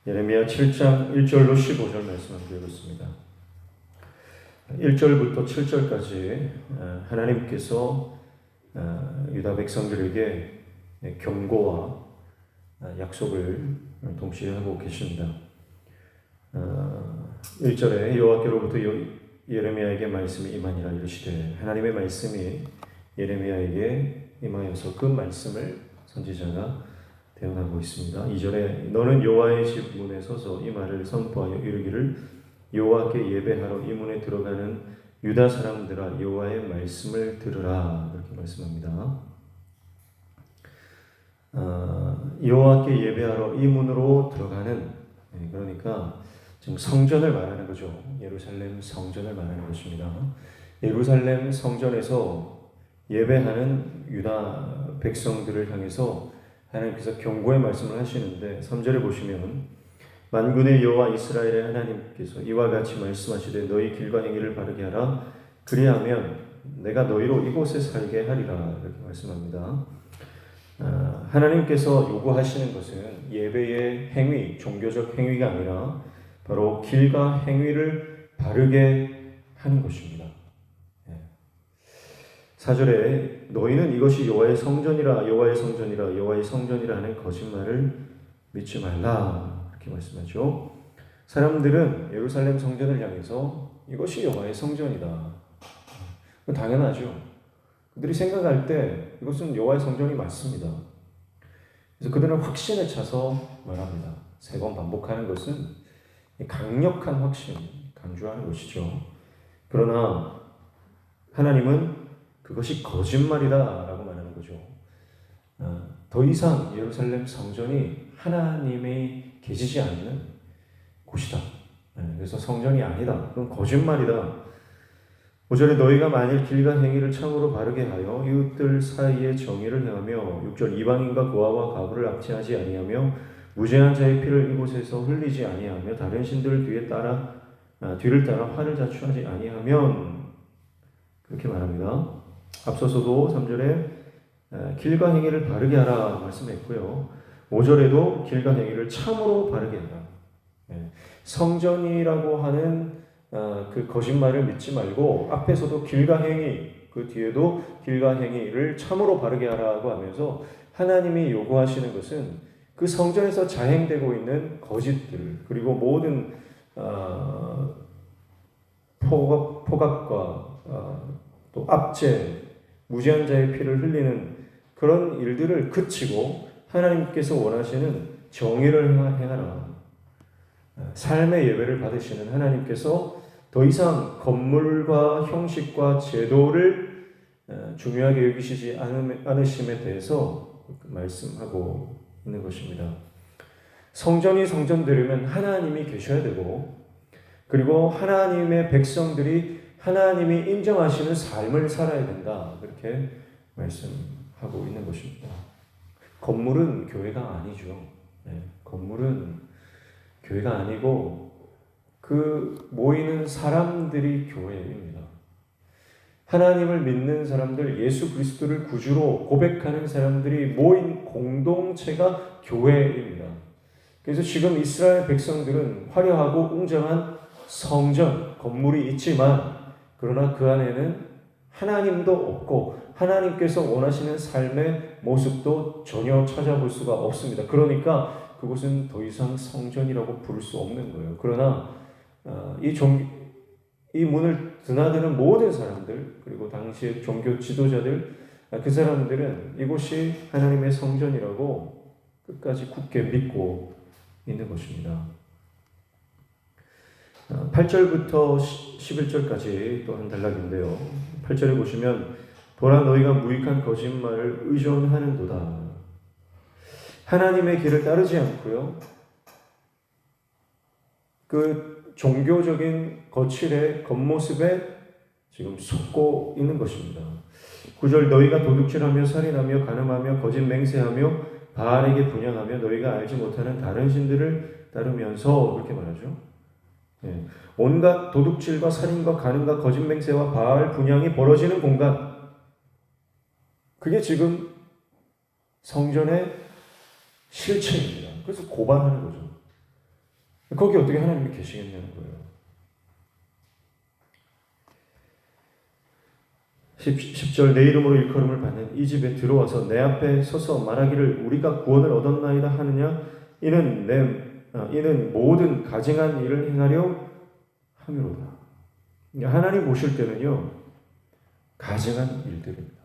예레미야 7장 1절로 15절 말씀을 드리겠습니다. 1절부터 7절까지 하나님께서 유다 백성들에게 경고와 약속을 동시에 하고 계십니다. 1절에 여호와께로부터 예레미야에게 말씀이 임하니라 이르시되, 하나님의 말씀이 예레미야에게 임하여서 그 말씀을 선지자가 대언하고 있습니다. 2절에 너는 여호와의 집 문에 서서 이 말을 선포하여 이르기를, 여호와께 예배하러 이 문에 들어가는 유다 사람들아 여호와의 말씀을 들으라, 이렇게 말씀합니다. 여호와께 예배하러 이 문으로 들어가는, 그러니까 지금 성전을 말하는 거죠. 예루살렘 성전을 말하는 것입니다. 예루살렘 성전에서 예배하는 유다 백성들을 향해서 하나님께서 경고의 말씀을 하시는데, 3절에 보시면 만군의 여호와 이스라엘의 하나님께서 이와 같이 말씀하시되 너희 길과 행위를 바르게 하라, 그리하면 내가 너희로 이곳에 살게 하리라, 이렇게 말씀합니다. 하나님께서 요구하시는 것은 예배의 행위, 종교적 행위가 아니라 바로 길과 행위를 바르게 하는 것입니다. 4절에 너희는 이것이 여호와의 성전이라 여호와의 성전이라 여호와의 성전이라 하는 거짓말을 믿지 말라, 이렇게 말씀하죠. 사람들은 예루살렘 성전을 향해서 이것이 여호와의 성전이다, 당연하죠. 그들이 생각할 때 이것은 여호와의 성전이 맞습니다. 그래서 그들은 확신에 차서 말합니다. 3번 반복하는 것은 강력한 확신, 강조하는 것이죠. 그러나 하나님은 그것이 거짓말이다라고 말하는 거죠. 더 이상 예루살렘 성전이 하나님이 계시지 않는 곳이다. 그래서 성전이 아니다. 그건 거짓말이다. 5절에 너희가 만일 길과 행위를 참으로 바르게 하여 이웃들 사이에 정의를 행하며, 6절 이방인과 고아와 과부를 압제하지 아니하며 무죄한 자의 피를 이곳에서 흘리지 아니하며 다른 신들을 뒤를 따라 화를 자초하지 아니하면, 그렇게 말합니다. 앞서서도 3절에 길과 행위를 바르게 하라 말씀했고요. 5절에도 길과 행위를 참으로 바르게 하라. 성전이라고 하는 그 거짓말을 믿지 말고 앞에서도 길과 행위, 그 뒤에도 길과 행위를 참으로 바르게 하라고 하면서 하나님이 요구하시는 것은 그 성전에서 자행되고 있는 거짓들, 그리고 모든 포갑과 또 압제, 무죄한 자의 피를 흘리는 그런 일들을 그치고 하나님께서 원하시는 정의를 행하라. 삶의 예배를 받으시는 하나님께서 더 이상 건물과 형식과 제도를 중요하게 여기시지 않으심에 대해서 말씀하고 있는 것입니다. 성전이 성전되려면 하나님이 계셔야 되고, 그리고 하나님의 백성들이 하나님이 인정하시는 삶을 살아야 된다, 그렇게 말씀하고 있는 것입니다. 건물은 교회가 아니죠. 건물은 교회가 아니고 그 모이는 사람들이 교회입니다. 하나님을 믿는 사람들, 예수 그리스도를 구주로 고백하는 사람들이 모인 공동체가 교회입니다. 그래서 지금 이스라엘 백성들은 화려하고 웅장한 성전, 건물이 있지만, 그러나 그 안에는 하나님도 없고 하나님께서 원하시는 삶의 모습도 전혀 찾아볼 수가 없습니다. 그러니까 그곳은 더 이상 성전이라고 부를 수 없는 거예요. 그러나 이 문을 드나드는 모든 사람들, 그리고 당시의 종교 지도자들, 그 사람들은 이곳이 하나님의 성전이라고 끝까지 굳게 믿고 있는 것입니다. 8절부터 11절까지 또 한 단락인데요. 8절에 보시면 보라 너희가 무익한 거짓말을 의존하는도다. 하나님의 길을 따르지 않고요, 그 종교적인 거칠의 겉모습에 지금 속고 있는 것입니다. 9절 너희가 도둑질하며 살인하며 간음하며 거짓 맹세하며 바알에게 분향하며 너희가 알지 못하는 다른 신들을 따르면서, 그렇게 말하죠. 온갖 도둑질과 살인과 간음과 거짓 맹세와 바알 분향이 벌어지는 공간, 그게 지금 성전의 실체입니다. 그래서 고발하는 거죠. 거기 어떻게 하나님이 계시겠냐는 거예요. 10절 내 이름으로 일컬음을 받는 이 집에 들어와서 내 앞에 서서 말하기를 우리가 구원을 얻었나이다 하느냐 이는 모든 가증한 일을 행하려 함이로다. 하나님 보실 때는요 가증한 일들입니다.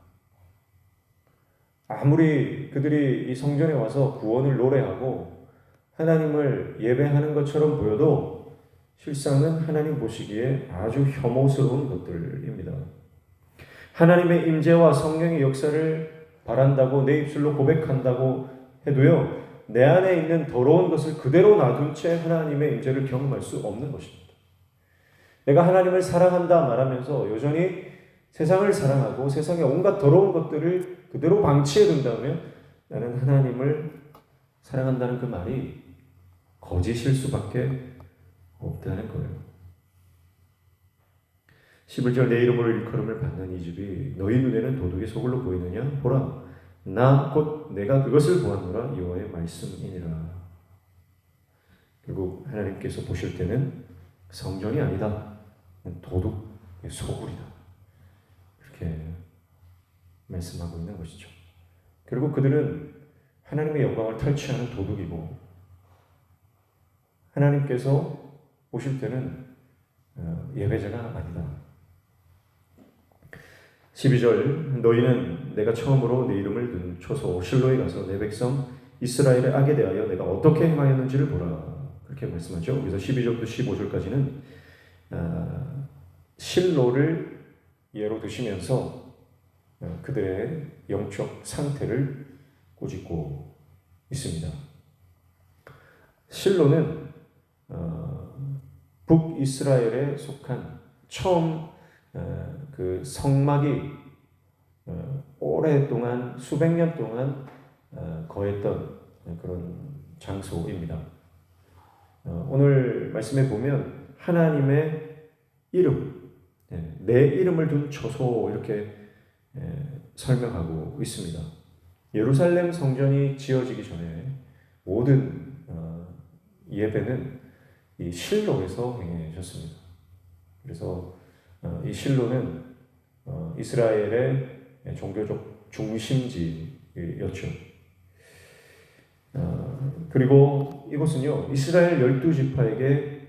아무리 그들이 이 성전에 와서 구원을 노래하고 하나님을 예배하는 것처럼 보여도 실상은 하나님 보시기에 아주 혐오스러운 것들입니다. 하나님의 임재와 성령의 역사를 바란다고 내 입술로 고백한다고 해도요 내 안에 있는 더러운 것을 그대로 놔둔 채 하나님의 임재를 경험할 수 없는 것입니다. 내가 하나님을 사랑한다 말하면서 여전히 세상을 사랑하고 세상의 온갖 더러운 것들을 그대로 방치해 둔다면 나는 하나님을 사랑한다는 그 말이 거짓일 수밖에 없다는 거예요. 11절 내 이름으로 일컬음을 받는 이 집이 너희 눈에는 도둑의 소굴로 보이느냐? 보라 나 곧 내가 그것을 보았노라 여호와의 말씀이니라. 결국 하나님께서 보실 때는 성전이 아니다. 도둑의 소굴이다. 이렇게 말씀하고 있는 것이죠. 결국 그들은 하나님의 영광을 탈취하는 도둑이고 하나님께서 보실 때는 예배자가 아니다. 12절 너희는 내가 처음으로 내 이름을 둔 초소 실로에 가서 내 백성 이스라엘의 악에 대하여 내가 어떻게 행하였는지를 보라. 그렇게 말씀하죠. 그래서 12절부터 15절까지는 실로를 예로 드시면서 그들의 영적 상태를 꾸짖고 있습니다. 실로는 북이스라엘에 속한 처음 그 성막이 오랫동안 수백 년 동안 거했던 그런 장소입니다. 오늘 말씀에 보면 하나님의 이름, 내 이름을 둔 초소 이렇게 설명하고 있습니다. 예루살렘 성전이 지어지기 전에 모든 예배는 이 실로에서 행해졌습니다. 그래서 이 실로는 이스라엘의 종교적 중심지였죠. 그리고 이곳은요 이스라엘 12지파에게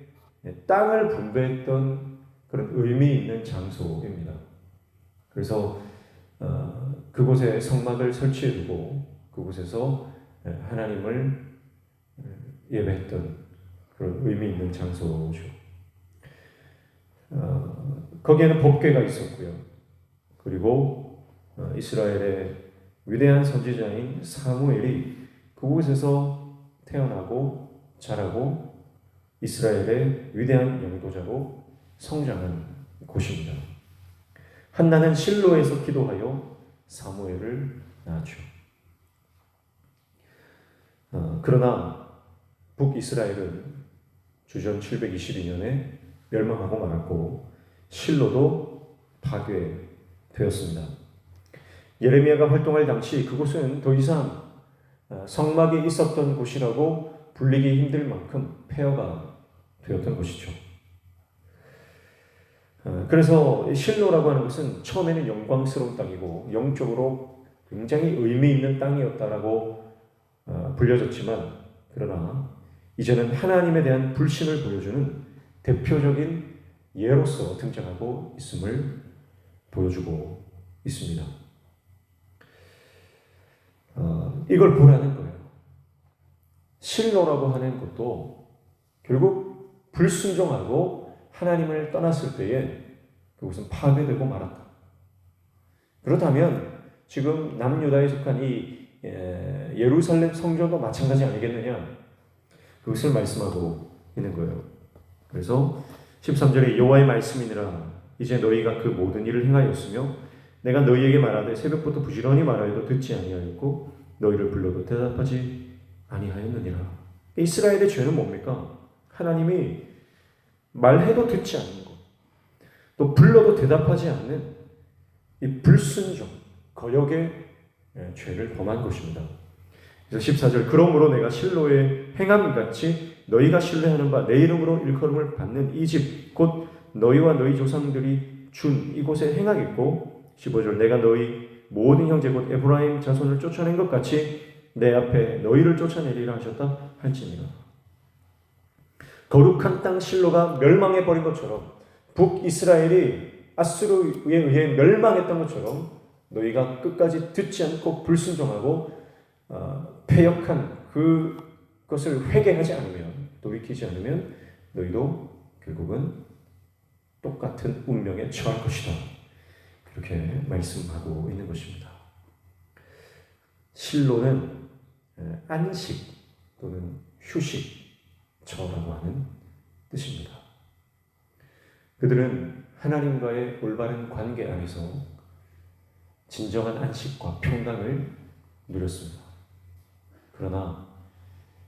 땅을 분배했던 그런 의미 있는 장소입니다. 그래서 그곳에 성막을 설치해두고 그곳에서 하나님을 예배했던 그런 의미 있는 장소죠. 거기에는 법궤가 있었고요. 그리고 이스라엘의 위대한 선지자인 사무엘이 그곳에서 태어나고 자라고 이스라엘의 위대한 영도자로 성장한 곳입니다. 한나는 실로에서 기도하여 사무엘을 낳았죠. 그러나 북이스라엘은 주전 722년에 멸망하고 말았고 실로도 파괴되었습니다. 예레미야가 활동할 당시 그곳은 더 이상 성막이 있었던 곳이라고 불리기 힘들 만큼 폐허가 되었던 것이죠. 그래서 실로라고 하는 것은 처음에는 영광스러운 땅이고 영적으로 굉장히 의미 있는 땅이었다라고 불려졌지만 그러나 이제는 하나님에 대한 불신을 보여주는 대표적인 예로서 등장하고 있음을 보여주고 있습니다. 이걸 보라는 거예요. 실로라고 하는 것도 결국 불순종하고 하나님을 떠났을 때에 그것은 파괴되고 말았다. 그렇다면 지금 남유다에 속한 이 예루살렘 성전도 마찬가지 아니겠느냐? 그것을 말씀하고 있는 거예요. 그래서 13절에 여호와의 말씀이니라 이제 너희가 그 모든 일을 행하였으며 내가 너희에게 말하되 새벽부터 부지런히 말하여도 듣지 아니하였고 너희를 불러도 대답하지 아니하였느니라. 이스라엘의 죄는 뭡니까? 하나님이 말해도 듣지 않는 것, 또 불러도 대답하지 않는 이 불순종, 거역의 죄를 범한 것입니다. 그래서 14절 그러므로 내가 실로에 행함같이 너희가 신뢰하는 바 내 이름으로 일컬음을 받는 이 집 곧 너희와 너희 조상들이 준 이곳에 행하겠고 15절 내가 너희 모든 형제 곧 에브라임 자손을 쫓아낸 것 같이 내 앞에 너희를 쫓아내리라 하셨다 할지니라. 거룩한 땅 실로가 멸망해 버린 것처럼 북이스라엘이 아수르에 의해 멸망했던 것처럼 너희가 끝까지 듣지 않고 불순종하고 패역한 그것을 회개하지 않으면 돌이키지 않으면 너희도 결국은 똑같은 운명에 처할 것이다. 그렇게 말씀하고 있는 것입니다. 실로는 안식 또는 휴식처라고 하는 뜻입니다. 그들은 하나님과의 올바른 관계 안에서 진정한 안식과 평강을 누렸습니다. 그러나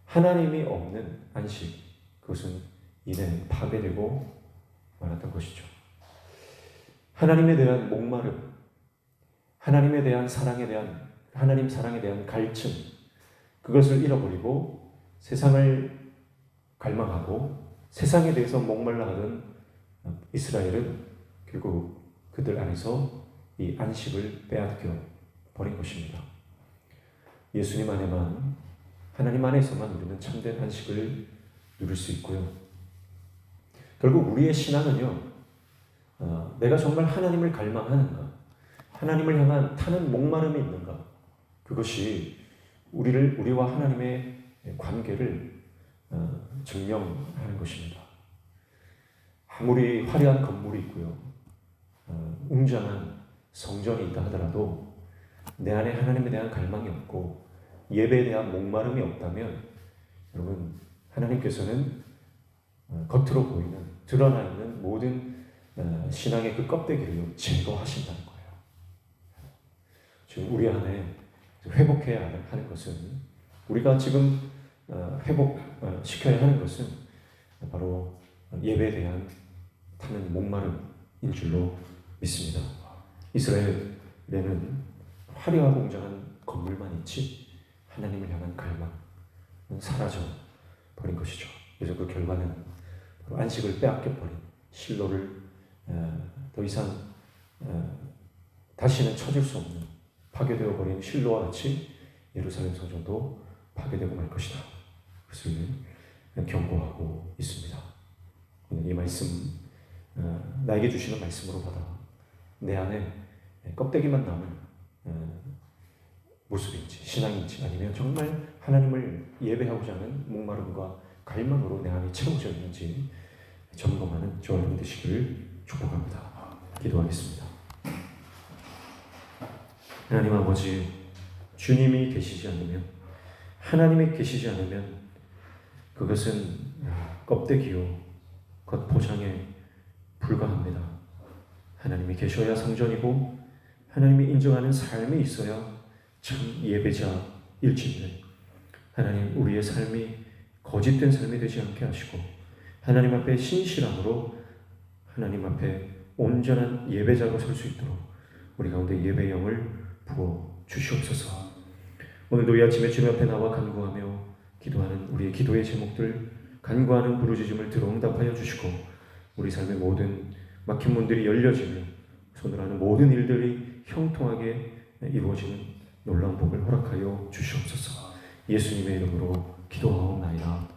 하나님이 없는 안식, 그것은 이내 파괴되고 말았던 것이죠. 하나님에 대한 목마름, 하나님에 대한 사랑에 대한 하나님 사랑에 대한 갈증, 그것을 잃어버리고 세상을 갈망하고 세상에 대해서 목말라 하던 이스라엘은 결국 그들 안에서 이 안식을 빼앗겨 버린 것입니다. 예수님 안에만, 하나님 안에서만 우리는 참된 안식을 누릴 수 있고요. 결국 우리의 신앙은요, 내가 정말 하나님을 갈망하는가, 하나님을 향한 타는 목마름이 있는가, 그것이 우리와 하나님의 관계를 증명하는 것입니다. 아무리 화려한 건물이 있고요, 웅장한 성전이 있다 하더라도 내 안에 하나님에 대한 갈망이 없고 예배에 대한 목마름이 없다면 여러분, 하나님께서는 겉으로 보이는, 드러나 있는 모든 신앙의 그 껍데기를 제거하신다는 거예요. 지금 우리 안에 회복해야 하는 것은, 우리가 지금 회복시켜야 하는 것은 바로 예배에 대한 타는 목마름인 줄로 믿습니다. 이스라엘에는 화려하고 웅장한 건물만 있지 하나님을 향한 갈망은 사라져 버린 것이죠. 그래서 그 결과는 바로 안식을 빼앗겨버린 실로를 더 이상 다시는 찾을 수 없는, 파괴되어 버린 실로와 같이 예루살렘 성전도 파괴되고 말 것이다. 그것을 경고하고 있습니다. 오늘 이 말씀, 나에게 주시는 말씀으로 받아 내 안에 껍데기만 남은 모습인지, 신앙인지, 아니면 정말 하나님을 예배하고자 하는 목마름과 갈망으로 내 안이 채워져 있는지 점검하는 저와 여러분 되시기를 축복합니다. 기도하겠습니다. 하나님 아버지, 주님이 계시지 않으면, 하나님이 계시지 않으면 그것은 껍데기요 겉포장에 불과합니다. 하나님이 계셔야 성전이고 하나님이 인정하는 삶이 있어야 참 예배자일진데, 하나님, 우리의 삶이 거짓된 삶이 되지 않게 하시고 하나님 앞에 신실함으로 하나님 앞에 온전한 예배자로 설 수 있도록 우리 가운데 예배의 영을 부어 주시옵소서. 오늘도 이 아침에 주님 앞에 나와 간구하며 기도하는 우리의 기도의 제목들, 간구하는 부르짖음을 들어 응답하여 주시고 우리 삶의 모든 막힌 문들이 열려지며 손으로 하는 모든 일들이 형통하게 이루어지는 놀라운 복을 허락하여 주시옵소서. 예수님의 이름으로 기도하옵나이다.